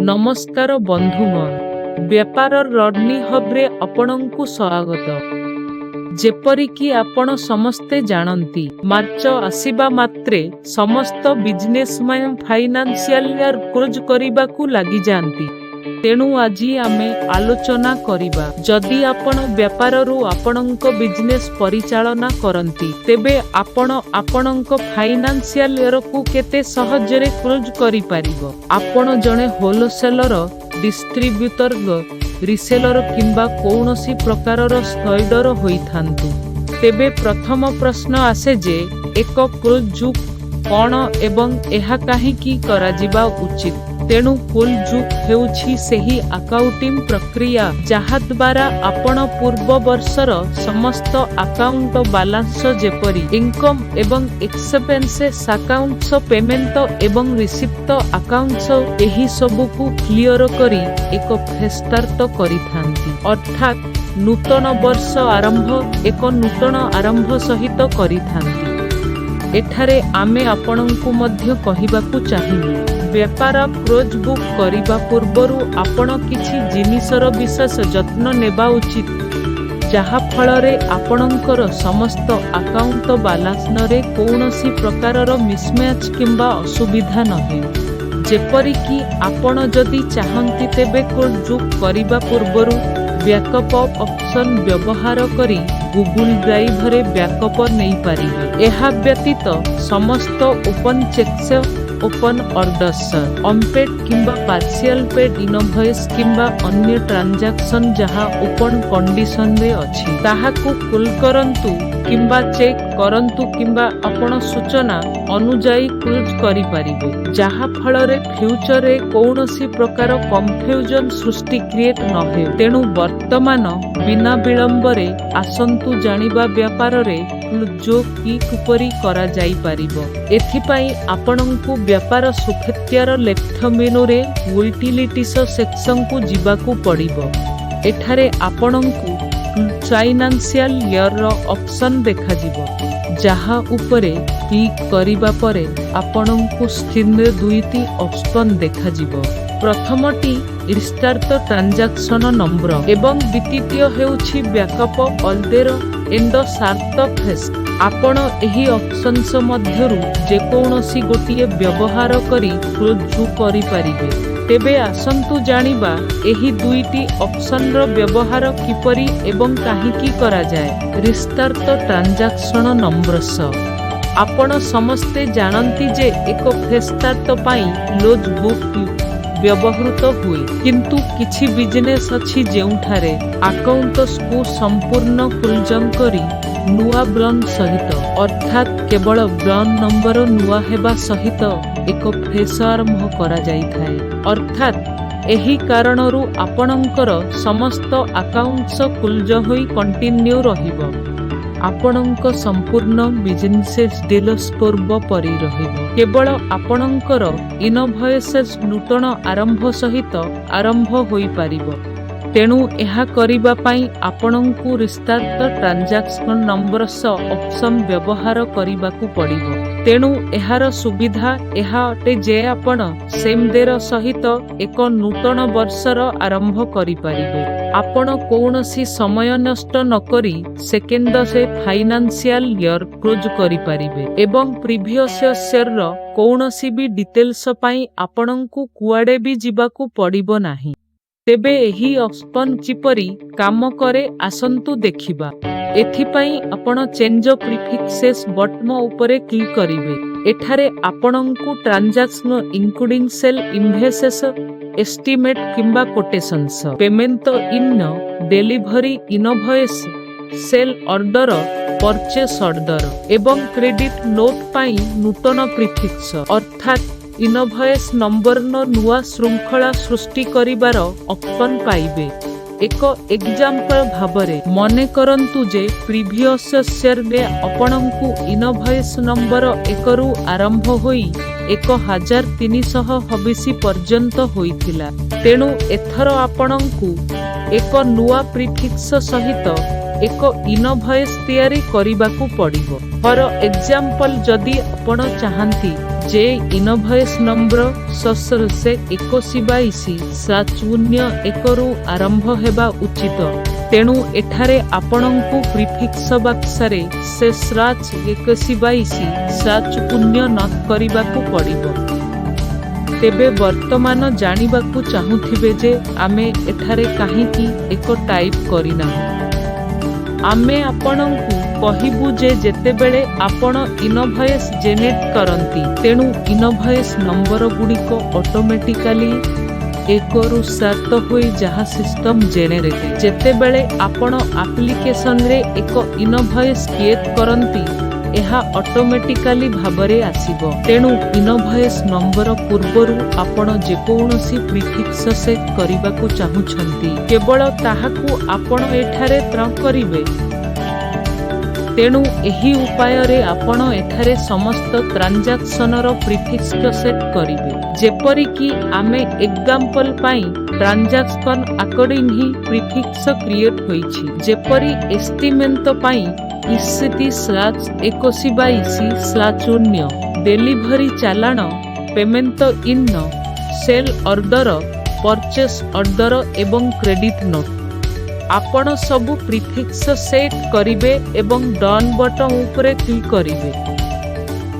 नमस्कार बंधुगण, व्यापार लर्निंग हब्रे आपणंकु स्वागत। जेपरिकी आपण समस्ते जानती, मार्च आसीबा मात्रे समस्त बिजनेसमैन फाइनान्शियल ईयर क्लोज करिबाकू लागि जांती। तेणु आजी आमे आलोचना करिबा, जदि आपण व्यापाररू आपणंक बिजनेस परिचालना करंती तेबे आपण आपणंक फाइनान्शियल ईयर को केते सहजरे क्लोज करि पारिबो। आपण जणे होलसेलर, डिस्ट्रीब्यूटर, रिसेलर किंबा कौनसी प्रकारर स्टॉइडर होइथांतु, तेबे प्रथम प्रश्न आसे जे एक क्लोज बुक कौन एवं एहा काहीकि कराजिबा उचित। तेणु क्लोज बुक हेउछि सेही अकाउंटिंग प्रक्रिया जहा द्वारा आपण पूर्व वर्षर समस्त अकाउंट बैलेंस जेपरि इनकम एवं एक्सपेंसेस अकाउंट्स, पेमेंट एवं रिसिप्ट अकाउंट्स एही सबुकु क्लियर करी एक फ्रेश स्टार्ट करिथांती। अर्थात नूतन वर्ष आरंभ एक नूतन आरंभ सहित करिथांती। एठारे आमे आपणंकु मध्य कहिबाकू चाहिबु, व्यापार क्लोज बुक करिबा पूर्वरु आपण किछि जिनिसर विशेष जत्न नेबा उचित, जहा फलरे आपणंकर समस्त अकाउंट बैलेंस रे कौनसी प्रकारर मिसमैच किंबा असुविधा नहे। जेपरिकी आपण जदि चाहंती तेबे क्लोज बुक करिबा पूर्वरु बैकअप ऑप्शन व्यवहार करी गूगल ड्राइव रे बैकअप नहीं पारिबे। एहा व्यतीत समस्त open checks, open orders, unpaid किंबा पार्शियल पेड इनवॉइस किंबा अन्य ट्रांजैक्शन जहा ओपन कंडीशन रे अछि ताहाकू कुल करंतु किंबा चेक करंतु किंबा आपण सूचना अनुजाई क्लोज करि पारिबे, जहा फलरे फ्यूचर रे कौनसी प्रकार कंफ्यूजन सृष्टि क्रिएट नहे। तेणु वर्तमान बिना विलंब रे आसंतु जानिबा व्यापार रे जो की कुपरी करा जाई पारिबो। एथिपाई आपणंकु व्यापार सुखेत्यार लेफ्ट मेनू रे यूटिलिटीज सेक्शन को जिबाकू पड़िबो। एठारे आपणंकु फाइनान्शियल ईयर रो ऑप्शन देखा जिवो, जहा उपरे क्लिक करिबा परे आपणंकु स्क्रीन रे दुईटी ऑप्शन देखा जिवो। प्रथमटी रिस्टार्ट ट्रांजैक्शन नंबर एवं द्वितीय हेउछि बैकअप ऑल्डेर एंड शार्ट फ्रेश। आपण एही ऑप्शन्स मध्यरु जे कोनोसी गोटिए व्यवहार करी क्लोज करि पारिबे। तेबे आसंतु जानिबा एही दुईटी ऑप्शन रो व्यवहार किपरि एवं काहीकि करा जाय। रिस्टार्ट ट्रांजैक्शन नंबर्स आपण समस्ते जानती जे एक फ्रेश स्टार्ट पाई क्लोज बुक व्यवहृत हुए, किंतु किछि बिजनेस अछि जेउठारे अकाउंट्स को संपूर्ण क्लोज करी नुआ ब्रन सहित, अर्थात केवल ब्रन नंबर नुआ हेबा सहित एक फ्रेश आरंभ करा जाई थाए। अर्थात एही कारणरू आपणंकर समस्त अकाउंट्स क्लोज होई कंटिन्यू रहिबो। आपणंक संपूर्ण बिजनेस डील्स पूर्व परि रहिबो। केवल आपणंकर इनवॉइसेस नूतन आरंभ सहित आरंभ होई पारिबो। तेणु एहा करिबा पाई आपणंकु रिस्टार्ट ट्रांजैक्शन नंबर्स ऑप्शन व्यवहार करिबाकू पड़िबो। तेणु एहार सुविधा एहा अटे जे आपण सेम डेर सहित एक नूतन वर्षर आरंभ करि पारिबे। आपण कौनसी समय नष्ट न करी सेकेंड से फाइनान्शियल ईयर क्लोज करि पारिबे एवं प्रीवियस ईयर रो कौनसी भी डिटेल्स पाई आपणंकु कुआडे भी जिबाकू पड़िबो नाही। तेबे एही ऑप्शन किपरि काम करे आसंतु देखिबा। एथिपाई आपण चेंज प्रीफिक्सेस बटन उपरे क्लिक करिवे। एठारे आपणंकु transaction including sale invoices, estimate किंबा quotations, payment in delivery invoice, sale order, purchase order एवं क्रेडिट नोट पाई नूतन प्रीफिक्स अर्थात इनवॉइस नंबर नुआ श्रृंखला सृष्टि करिबार ऑप्शन पाइबे। एक एग्जांपल भाबरे मने करंतु जे प्रीवियस ईयर रे आपणंकु इनवॉइस नंबर 1 रु आरंभ होई 1320 पर्यंत होइथिला। तेणु एथर आपणंकु एक नुआ प्रीफिक्स सहित ଏକ ଇନଭଏସ୍ ତିଆରି କରିବାକୁ ପଡ଼ିବ। ଫର ଏକ୍ଜାମ୍ପଲ୍ ଯଦି ଆପଣ ଚାହାନ୍ତି ଯେ ଇନଭଏସ୍ ନମ୍ବର 21/22/01 ଆରମ୍ଭ ହେବା ଉଚିତ, ତେଣୁ ଏଠାରେ ଆପଣଙ୍କୁ ପ୍ରିଫିକ୍ସ ବାକ୍ସରେ ସେ /21/0 ନୋଟ୍ କରିବାକୁ ପଡ଼ିବ। ତେବେ ବର୍ତ୍ତମାନ ଜାଣିବାକୁ ଚାହୁଁଥିବେ ଯେ ଆମେ ଏଠାରେ କାହିଁକି ଏକ ଟାଇପ୍ କରିନାହୁଁ। ଆମେ ଆପଣଙ୍କୁ କହିବୁ ଯେ ଯେତେବେଳେ ଆପଣ ଇନଭଏସ୍ ଜେନେରେଟ୍ କରନ୍ତି, ତେଣୁ ଇନଭଏସ୍ ନମ୍ବରଗୁଡ଼ିକ ଅଟୋମେଟିକାଲି 1ରୁ ଷ୍ଟାର୍ଟ ହୁଏ, ଯାହା ସିଷ୍ଟମ ଜେନେରେଟ୍। ଯେତେବେଳେ ଆପଣ ଆପ୍ଲିକେସନରେ ଏକ ଇନଭଏସ୍ କ୍ରିଏଟ୍ କରନ୍ତି, ଏହା ଅଟୋମେଟିକାଲି ଭାବରେ ଆସିବ। ତେଣୁ ଇନଭଏସ୍ ନମ୍ବର ପୂର୍ବରୁ ଆପଣ ଯେକୌଣସି ପ୍ରିଫିକ୍ସ ସେଟ୍ କରିବାକୁ ଚାହୁଁଛନ୍ତି, କେବଳ ତାହାକୁ ଆପଣ ଏଠାରେ କରିବେ। ତେଣୁ ଏହି ଉପାୟରେ ଆପଣ ଏଠାରେ ସମସ୍ତ ଟ୍ରାଞ୍ଜାକ୍ସନର ପ୍ରିଫିକ୍ସ ସେଟ୍ କରିବେ। ଯେପରିକି ଆମେ ଏକ୍ଜାମ୍ପଲ ପାଇଁ ଟ୍ରାଞ୍ଜାକ୍ସନ ଆକର୍ଡିଂ ହିଁ ପ୍ରିଫିକ୍ସ କ୍ରିଏଟ୍ ହୋଇଛି। ଯେପରି ଏଷ୍ଟିମେଣ୍ଟ ପାଇଁ ICT/21/0, delivery challan, payment in, sale order, purchase order ଏବଂ କ୍ରେଡିଟ୍ ନୋଟ୍। ଆପଣ ସବୁ ପ୍ରିଫିକ୍ସ ସେଟ୍ କରିବେ ଏବଂ ଡନ୍ ବଟନ ଉପରେ କ୍ଲିକ୍ କରିବେ।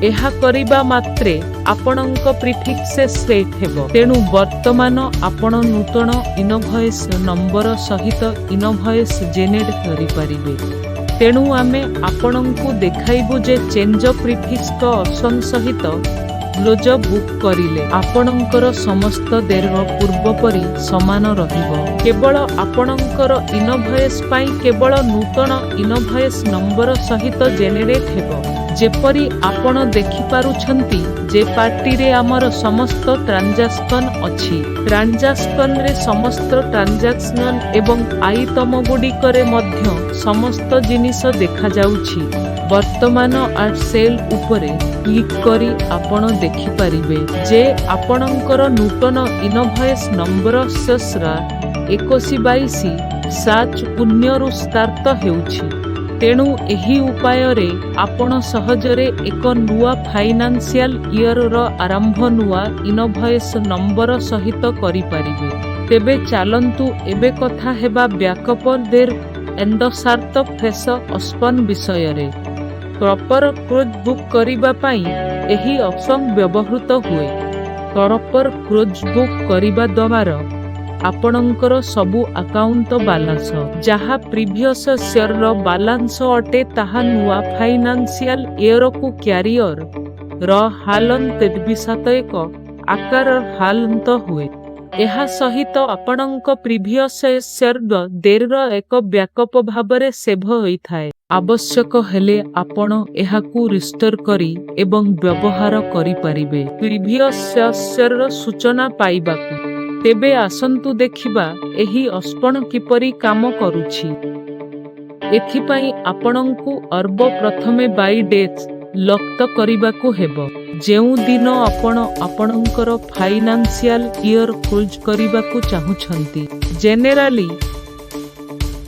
ଏହା କରିବା ମାତ୍ରେ ଆପଣଙ୍କ ପ୍ରିଫିକ୍ସ ସେଟ୍ ହେବ। ତେଣୁ ବର୍ତ୍ତମାନ ଆପଣ ନୂତନ ଇନଭଏସ୍ ନମ୍ବର ସହିତ ଇନଭଏସ୍ ଜେନେରେଟ୍ କରିପାରିବେ। ତେଣୁ ଆମେ ଆପଣଙ୍କୁ ଦେଖାଇବୁ ଯେ ଚେଞ୍ଜ ପ୍ରିଫିକ୍ସ ଅପସନ୍ ସହିତ କ୍ଲୋଜ ବୁକ୍ କରିଲେ ଆପଣଙ୍କର ସମସ୍ତ ଦେୟ ପୂର୍ବ ପରି ସମାନ ରହିବ। କେବଳ ଆପଣଙ୍କର ଇନଭଏସ୍ ପାଇଁ କେବଳ ନୂତନ ଇନଭଏସ୍ ନମ୍ବର ସହିତ ଜେନେରେଟ୍ ହେବ। ଯେପରି ଆପଣ ଦେଖିପାରୁଛନ୍ତି ଯେ ପାର୍ଟିରେ ଆମର ସମସ୍ତ ଟ୍ରାଞ୍ଜାକ୍ସନ ଅଛି। ଟ୍ରାଞ୍ଜାକ୍ସନରେ ସମସ୍ତ ଟ୍ରାଞ୍ଜାକ୍ସନ ଏବଂ ଆଇଟମ ଗୁଡ଼ିକରେ ମଧ୍ୟ ସମସ୍ତ ଜିନିଷ ଦେଖାଯାଉଛି। ବର୍ତ୍ତମାନ ଆଟ୍ ସେଲ୍ ଉପରେ କ୍ଲିକ୍ କରି ଆପଣ ଦେଖିପାରିବେ ଯେ ଆପଣଙ୍କର ନୂତନ ଇନଭଏସ୍ ନମ୍ବର 21/22/0 ଷ୍ଟାର୍ଟ ହେଉଛି। ତେଣୁ ଏହି ଉପାୟରେ ଆପଣ ସହଜରେ ଏକ ନୂଆ ଫାଇନାନ୍ସିଆଲ ଇୟରର ଆରମ୍ଭ ନୂଆ ଇନଭଏସ୍ ନମ୍ବର ସହିତ କରିପାରିବେ। ତେବେ ଚାଲନ୍ତୁ ଏବେ କଥା ହେବା ବ୍ୟାକଅପ୍ ଦେର୍ ଏଣ୍ଡ ଶାର୍ଟ ଫେସ୍ ଅପସନ୍ ବିଷୟରେ। ପ୍ରପର କ୍ଲୋଜ୍ ବୁକ୍ କରିବା ପାଇଁ ଏହି ଅପସନ୍ ବ୍ୟବହୃତ ହୁଏ। ପ୍ରପର କ୍ଲୋଜ୍ ବୁକ୍ କରିବା ଦ୍ୱାରା ଆପଣଙ୍କର ସବୁ ଆକାଉଣ୍ଟ ବାଲାନ୍ସ, ଯାହା ପ୍ରିଭିୟସ୍ ଇୟରର ବାଲାନ୍ସ ଅଟେ, ତାହା ନୂଆ ଫାଇନାନ୍ସିଆଲ ଇୟରକୁ କ୍ୟାରିୟର ର ହାଲନ୍ତ ଏକ ଆକାର ହାଲନ୍ତ ହୁଏ। ଏହା ସହିତ ଆପଣଙ୍କ ପ୍ରିଭିୟସ୍ ଇୟରର ଦେୟର ଏକ ବ୍ୟାକଅପ୍ ଭାବରେ ସେଭ୍ ହୋଇଥାଏ। ଆବଶ୍ୟକ ହେଲେ ଆପଣ ଏହାକୁ ରିଷ୍ଟୋର କରି ଏବଂ ବ୍ୟବହାର କରିପାରିବେ ପ୍ରିଭିୟସ୍ ଇୟରର ସୂଚନା ପାଇବାକୁ। ତେବେ ଆସନ୍ତୁ ଦେଖିବା ଏହି ଅପସନ୍ କିପରି କାମ କରୁଛି। ଏଥିପାଇଁ ଆପଣଙ୍କୁ ପ୍ରଥମେ ବାଇ ଡେଟ୍ ଲକ୍ କରିବାକୁ ହେବ। ଯେଉଁ ଦିନ ଆପଣ ଆପଣଙ୍କର ଫାଇନାନ୍ସିଆଲ ଇୟର କ୍ଲୋଜ୍ କରିବାକୁ ଚାହୁଁଛନ୍ତି। ଜେନେରାଲି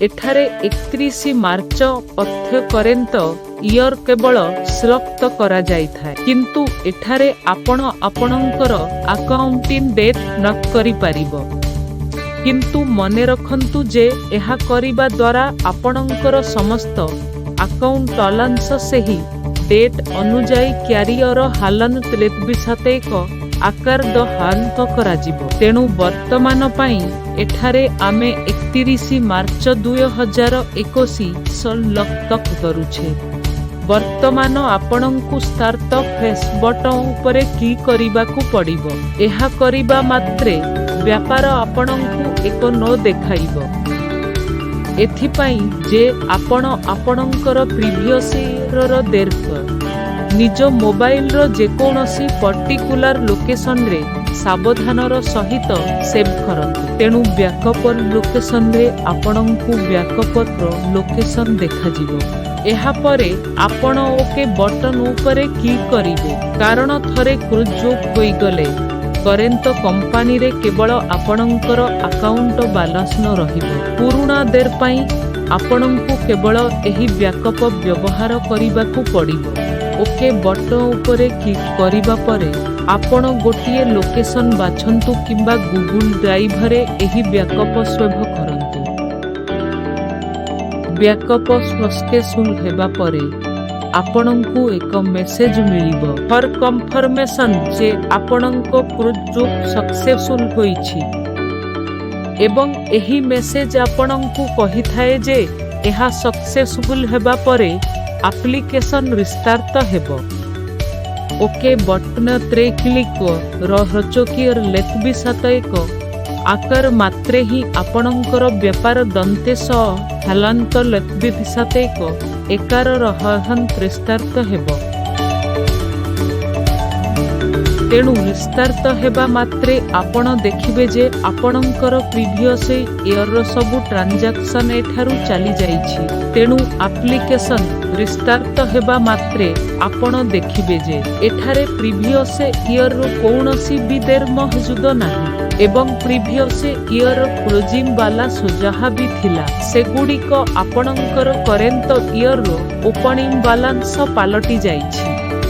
ଏଠାରେ 31 ମାର୍ଚ୍ଚ ପର୍ଯ୍ୟନ୍ତ ଇୟର କେବଳ ସିଲେକ୍ଟ କରାଯାଇଥାଏ, କିନ୍ତୁ ଏଠାରେ ଆପଣ ଆପଣଙ୍କର ଆକାଉଣ୍ଟିଂ ଡେଟ୍ ନକ୍ କରିପାରିବ। କିନ୍ତୁ ମନେ ରଖନ୍ତୁ ଯେ ଏହା କରିବା ଦ୍ୱାରା ଆପଣଙ୍କର ସମସ୍ତ ଆକାଉଣ୍ଟ ବାଲାନ୍ସ ସେହି ଡେଟ୍ ଅନୁଯାୟୀ କ୍ୟାରିୟର ହାଲନ୍ତ ଏକ ଆକାର ହାଲନ୍ତ କରାଯିବ। ତେଣୁ ବର୍ତ୍ତମାନ ପାଇଁ ଏଠାରେ ଆମେ 31 ମାର୍ଚ୍ଚ 2021 ଲକ୍ କରୁଛେ। ବର୍ତ୍ତମାନ ଆପଣଙ୍କୁ ଷ୍ଟାର୍ଟ ଫେସ୍ ବଟନ ଉପରେ କ୍ଲିକ୍ କରିବାକୁ ପଡ଼ିବ। ଏହା କରିବା ମାତ୍ରେ ବ୍ୟାପାର ଆପଣଙ୍କୁ ଏକ ନୋ ଦେଖାଇବ। ଏଥିପାଇଁ ଯେ ଆପଣ ଆପଣଙ୍କର ପ୍ରିଭିୟସ୍ ଇୟରର ଦେୟ ନିଜ ମୋବାଇଲର ଯେକୌଣସି ପର୍ଟିକୁଲାର ଲୋକେସନରେ ସାବଧାନର ସହିତ ସେଭ୍ କରନ୍ତୁ। ତେଣୁ ବ୍ୟାକଅପ୍ ଲୋକେସନରେ ଆପଣଙ୍କୁ ବ୍ୟାକଅପ୍ର ଲୋକେସନ ଦେଖାଯିବ। ଏହାପରେ ଆପଣ ଓକେ ବଟନ ଉପରେ କ୍ଲିକ୍ କରିବେ, କାରଣ ଥରେ କ୍ଲୋଜ୍ ହୋଇଗଲେ କରେଣ୍ଟ କମ୍ପାନୀରେ କେବଳ ଆପଣଙ୍କର ଆକାଉଣ୍ଟ ବାଲାନ୍ସ ରହିବ। ପୁରୁଣା ଦେୟ ପାଇଁ ଆପଣଙ୍କୁ କେବଳ ଏହି ବ୍ୟାକଅପ୍ ବ୍ୟବହାର କରିବାକୁ ପଡ଼ିବ। ଓକେ ବଟନ ଉପରେ କ୍ଲିକ୍ କରିବା ପରେ ଆପଣ ଗୋଟିଏ ଲୋକେସନ ବାଛନ୍ତୁ କିମ୍ବା ଗୁଗଲ ଡ୍ରାଇଭରେ ଏହି ବ୍ୟାକଅପ୍ ସେଭ୍ କରନ୍ତୁ। ବ୍ୟାକଅପ୍ ସକ୍ସେସଫୁଲ ହେବା ପରେ ଆପଣଙ୍କୁ ଏକ ମେସେଜ ମିଳିବ ଫର କନଫର୍ମେସନ ଯେ ଆପଣଙ୍କ ପ୍ରୋଜେକ୍ଟ ସକ୍ସେସଫୁଲ ହୋଇଛି ଏବଂ ଏହି ମେସେଜ ଆପଣଙ୍କୁ କହିଥାଏ ଯେ ଏହା ସକ୍ସେସଫୁଲ ହେବା ପରେ ଆପ୍ଲିକେସନ ରିଷ୍ଟାର୍ଟ ହେବ। ଓକେ ବଟନରେ କ୍ଲିକ୍ ରହଚକିର ଲେଖବି 71 ଆକାର ମାତ୍ରେ ହିଁ ଆପଣଙ୍କର ବ୍ୟାପାର ଦନ୍ତେଶ ହାଲାନ୍ତ ଲେଖବି 71 ଏକାର ରହହନ୍ତ ରିଷ୍ଟାର୍ଟ ହେବ। ତେଣୁ ରିଷ୍ଟାର୍ଟ ହେବା ମାତ୍ରେ ଆପଣ ଦେଖିବେ ଯେ ଆପଣଙ୍କର ପ୍ରିଭିୟସ୍ ଇୟରର ସବୁ ଟ୍ରାଞ୍ଜାକ୍ସନ ଏଠାରୁ ଚାଲିଯାଇଛି। ତେଣୁ ଆପ୍ଲିକେସନ ରିଷ୍ଟାର୍ଟ ହେବା ମାତ୍ରେ ଆପଣ ଦେଖିବେ ଯେ ଏଠାରେ ପ୍ରିଭିୟସ୍ ଇୟରର କୌଣସି ବି ଦେର ମହଜୁଦ ନାହିଁ ଏବଂ ପ୍ରିଭିୟସ୍ ଇୟର କ୍ଲୋଜିଂ ବାଲାନ୍ସ ଯାହା ବି ଥିଲା ସେଗୁଡ଼ିକ ଆପଣଙ୍କର କରେଣ୍ଟ ଇୟରର ଓପନିଂ ବାଲାନ୍ସ ପାଲଟି ଯାଇଛି।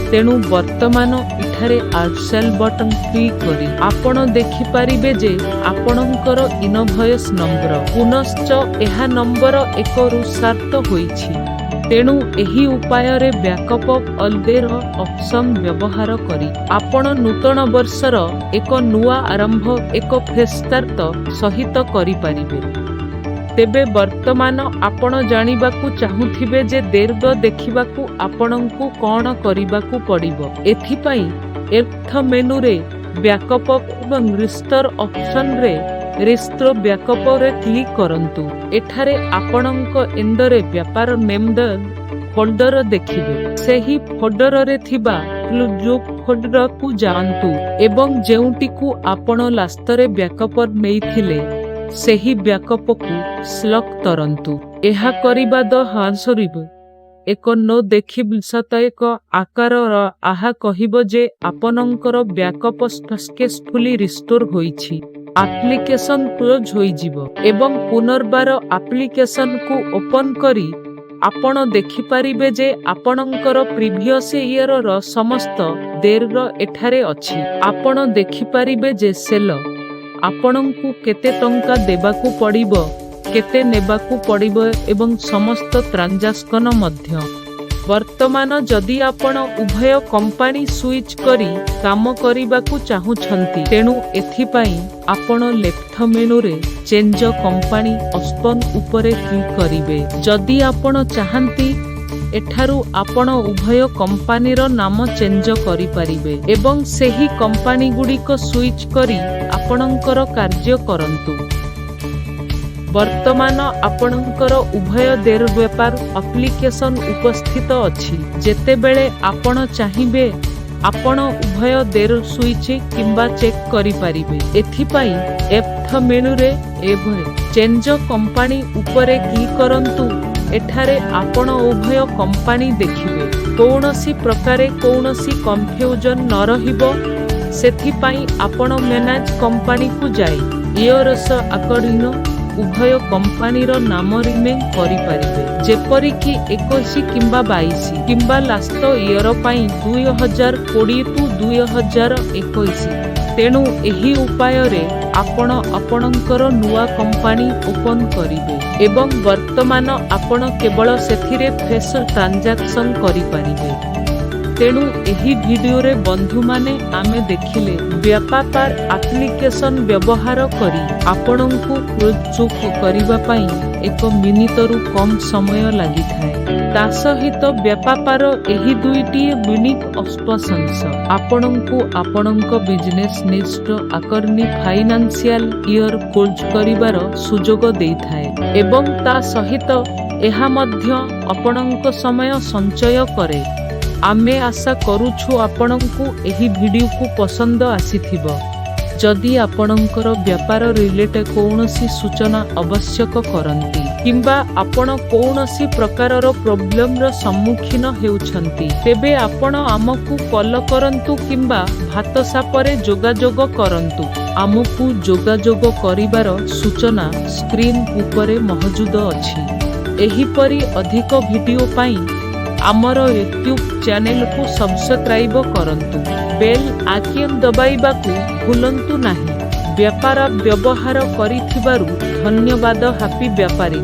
ତେଣୁ ବର୍ତ୍ତମାନ ଏଠାରେ ଆଡସେଲ ବଟନ କ୍ଲିକ୍ କରି ଆପଣ ଦେଖିପାରିବେ ଯେ ଆପଣଙ୍କର ଇନଭଏସ୍ ନମ୍ବର ପୁନଶ୍ଚ ଏହା ନମ୍ବର 1ରୁ ସାର୍ଟ ହୋଇଛି। ତେଣୁ ଏହି ଉପାୟରେ ବ୍ୟାକଅପ୍ ଅଲଦେର ଅପସନ୍ ବ୍ୟବହାର କରି ଆପଣ ନୂତନ ବର୍ଷର ଏକ ନୂଆ ଆରମ୍ଭ ଏକ ଫ୍ରେଶ୍ ଷ୍ଟାର୍ଟ ସହିତ କରିପାରିବେ। ତେବେ ବର୍ତ୍ତମାନ ଆପଣ ଜାଣିବାକୁ ଚାହୁଁଥିବେ ଯେ ଦୀର୍ଘ ଦେଖିବାକୁ ଆପଣଙ୍କୁ କ'ଣ କରିବାକୁ ପଡ଼ିବ। ଏଥିପାଇଁ ଏର୍ଥ ମେନୁରେ ବ୍ୟାକଅପ୍ ଏବଂ ରିଷ୍ଟୋର ଅପସନରେ ରିଷ୍ଟୋର ବ୍ୟାକଅପରେ କ୍ଲିକ୍ କରନ୍ତୁ। ଏଠାରେ ଆପଣଙ୍କ ଏଣ୍ଡରେ ବ୍ୟାପାର ନେମ୍ଡ ଫୋଲ୍ଡର ଦେଖିବେ। ସେହି ଫୋଲ୍ଡରରେ ଥିବା ପ୍ରୋଜେକ୍ଟ ଫୋଲ୍ଡରକୁ ଯାଆନ୍ତୁ ଏବଂ ଯେଉଁଟିକୁ ଆପଣ ଲାଷ୍ଟରେ ବ୍ୟାକଅପ୍ ନେଇଥିଲେ ସେହି ବ୍ୟାକଅପକୁ ସିଲେକ୍ଟ କରନ୍ତୁ। ଏହା କରିବା ଦ୍ୱାରା ଏକ ନ ଦେଖିବି 71 ଆକାରର ଆହା କହିବ ଯେ ଆପଣଙ୍କର ବ୍ୟାକଅପ୍ ସକ୍ସେସଫୁଲି ରିଷ୍ଟୋର ହୋଇଛି। ଆପ୍ଲିକେସନ କ୍ଲୋଜ୍ ହୋଇଯିବ ଏବଂ ପୁନର୍ବାର ଆପ୍ଲିକେସନକୁ ଓପନ କରି ଆପଣ ଦେଖିପାରିବେ ଯେ ଆପଣଙ୍କର ପ୍ରିଭିୟସ୍ ଇୟରର ସମସ୍ତ ଦେର ଏଠାରେ ଅଛି। ଆପଣ ଦେଖିପାରିବେ ଯେ ସେଲ ଆପଣଙ୍କୁ କେତେ ଟଙ୍କା ଦେବାକୁ ପଡ଼ିବ, କେତେ ନେବାକୁ ପଡ଼ିବ ଏବଂ ସମସ୍ତ ଟ୍ରାଞ୍ଜାକ୍ସନ ମଧ୍ୟ। ବର୍ତ୍ତମାନ ଯଦି ଆପଣ ଉଭୟ କମ୍ପାନୀ ସୁଇଚ୍ କରି କାମ କରିବାକୁ ଚାହୁଁଛନ୍ତି ତେଣୁ ଏଥିପାଇଁ ଆପଣ ଲେଫ୍ଟ ମେନୁରେ ଚେଞ୍ଜ କମ୍ପାନୀ ଅପସନ୍ ଉପରେ କ୍ଲିକ୍ କରିବେ। ଯଦି ଆପଣ ଚାହାନ୍ତି ଏଠାରୁ ଆପଣ ଉଭୟ କମ୍ପାନୀର ନାମ ଚେଞ୍ଜ କରିପାରିବେ ଏବଂ ସେହି କମ୍ପାନୀଗୁଡ଼ିକ ସୁଇଚ୍ କରି ଆପଣଙ୍କର କାର୍ଯ୍ୟ କରନ୍ତୁ। ବର୍ତ୍ତମାନ ଆପଣଙ୍କର ଉଭୟ ଦେର ବ୍ୟାପାର ଆପ୍ଲିକେସନ ଉପସ୍ଥିତ ଅଛି। ଯେତେବେଳେ ଆପଣ ଚାହିଁବେ ଆପଣ ଉଭୟ ଦେର ସୁଇଚ୍ କିମ୍ବା ଚେକ୍ କରିପାରିବେ। ଏଥିପାଇଁ ଏର୍ଥ ମେନୁରେ ଏଭଳି ଚେଞ୍ଜ କମ୍ପାନୀ ଉପରେ କ୍ଲିକ୍ କରନ୍ତୁ। ଏଠାରେ ଆପଣ ଉଭୟ କମ୍ପାନୀ ଦେଖିବେ। କୌଣସି ପ୍ରକାରେ କୌଣସି କନଫ୍ୟୁଜନ ନ ରହିବ ସେଥିପାଇଁ ଆପଣ ମ୍ୟାନେଜ କମ୍ପାନୀକୁ ଯାଇ ଇୟରସ ଆକର୍ଡିଂ ଉଭୟ କମ୍ପାନୀର ନାମ ରିନେମ୍ କରିପାରିବେ, ଯେପରିକି 21 କିମ୍ବା 22 କିମ୍ବା ଲାଷ୍ଟ ଇୟର ପାଇଁ 2020 ଟୁ 2021। ତେଣୁ ଏହି ଉପାୟରେ ଆପଣ ଆପଣଙ୍କର ନୂଆ କମ୍ପାନୀ ଓପନ କରିବେ ଏବଂ ବର୍ତ୍ତମାନ ଆପଣ କେବଳ ସେଥିରେ ଫ୍ରେଶ୍ ଟ୍ରାଞ୍ଜାକ୍ସନ କରିପାରିବେ। ତେଣୁ ଏହି ଭିଡିଓରେ ବନ୍ଧୁମାନେ ଆମେ ଦେଖିଲେ ବ୍ୟାପାର ଆପ୍ଲିକେସନ ବ୍ୟବହାର କରି ଆପଣଙ୍କୁ ପ୍ରୋଜେକ୍ଟ କରିବା ପାଇଁ 1 ମିନିଟରୁ କମ୍ ସମୟ ଲାଗିଥାଏ। ତା ସହିତ ବ୍ୟାପାର ଏହି ଦୁଇଟି ୟୁନିକ୍ ଅପସନ୍ସ ଆପଣଙ୍କୁ ଆପଣଙ୍କ ବିଜନେସ୍ ନିଷ୍ଟ ଆକର୍ନି ଫାଇନାନ୍ସିଆଲ ଇୟର କ୍ଲୋଜ୍ କରିବାର ସୁଯୋଗ ଦେଇଥାଏ ଏବଂ ତା ସହିତ ଏହା ମଧ୍ୟ ଆପଣଙ୍କ ସମୟ ସଞ୍ଚୟ କରେ। ଆମେ ଆଶା କରୁଛୁ ଆପଣଙ୍କୁ ଏହି ଭିଡିଓକୁ ପସନ୍ଦ ଆସିଥିବ। ଯଦି ଆପଣଙ୍କର ବ୍ୟାପାର ରିଲେଟେଡ୍ କୌଣସି ସୂଚନା ଆବଶ୍ୟକ କରନ୍ତି କିମ୍ବା ଆପଣ କୌଣସି ପ୍ରକାରର ପ୍ରୋବ୍ଲେମର ସମ୍ମୁଖୀନ ହେଉଛନ୍ତି ତେବେ ଆପଣ ଆମକୁ କଲ୍ କରନ୍ତୁ କିମ୍ବା ହ୍ୱାଟ୍ସଆପରେ ଯୋଗାଯୋଗ କରନ୍ତୁ। ଆମକୁ ଯୋଗାଯୋଗ କରିବାର ସୂଚନା ସ୍କ୍ରିନ୍ ଉପରେ ମହଜୁଦ ଅଛି। एहिपरि अधिक वीडियो पाई आमर यूट्यूब चैनल को सब्सक्राइब करंतु बेल आइकन दबाइबाकू भूलंतु नाही। व्यापार व्यवहार करिथिबारु धन्यवाद। हैप्पी व्यापारी।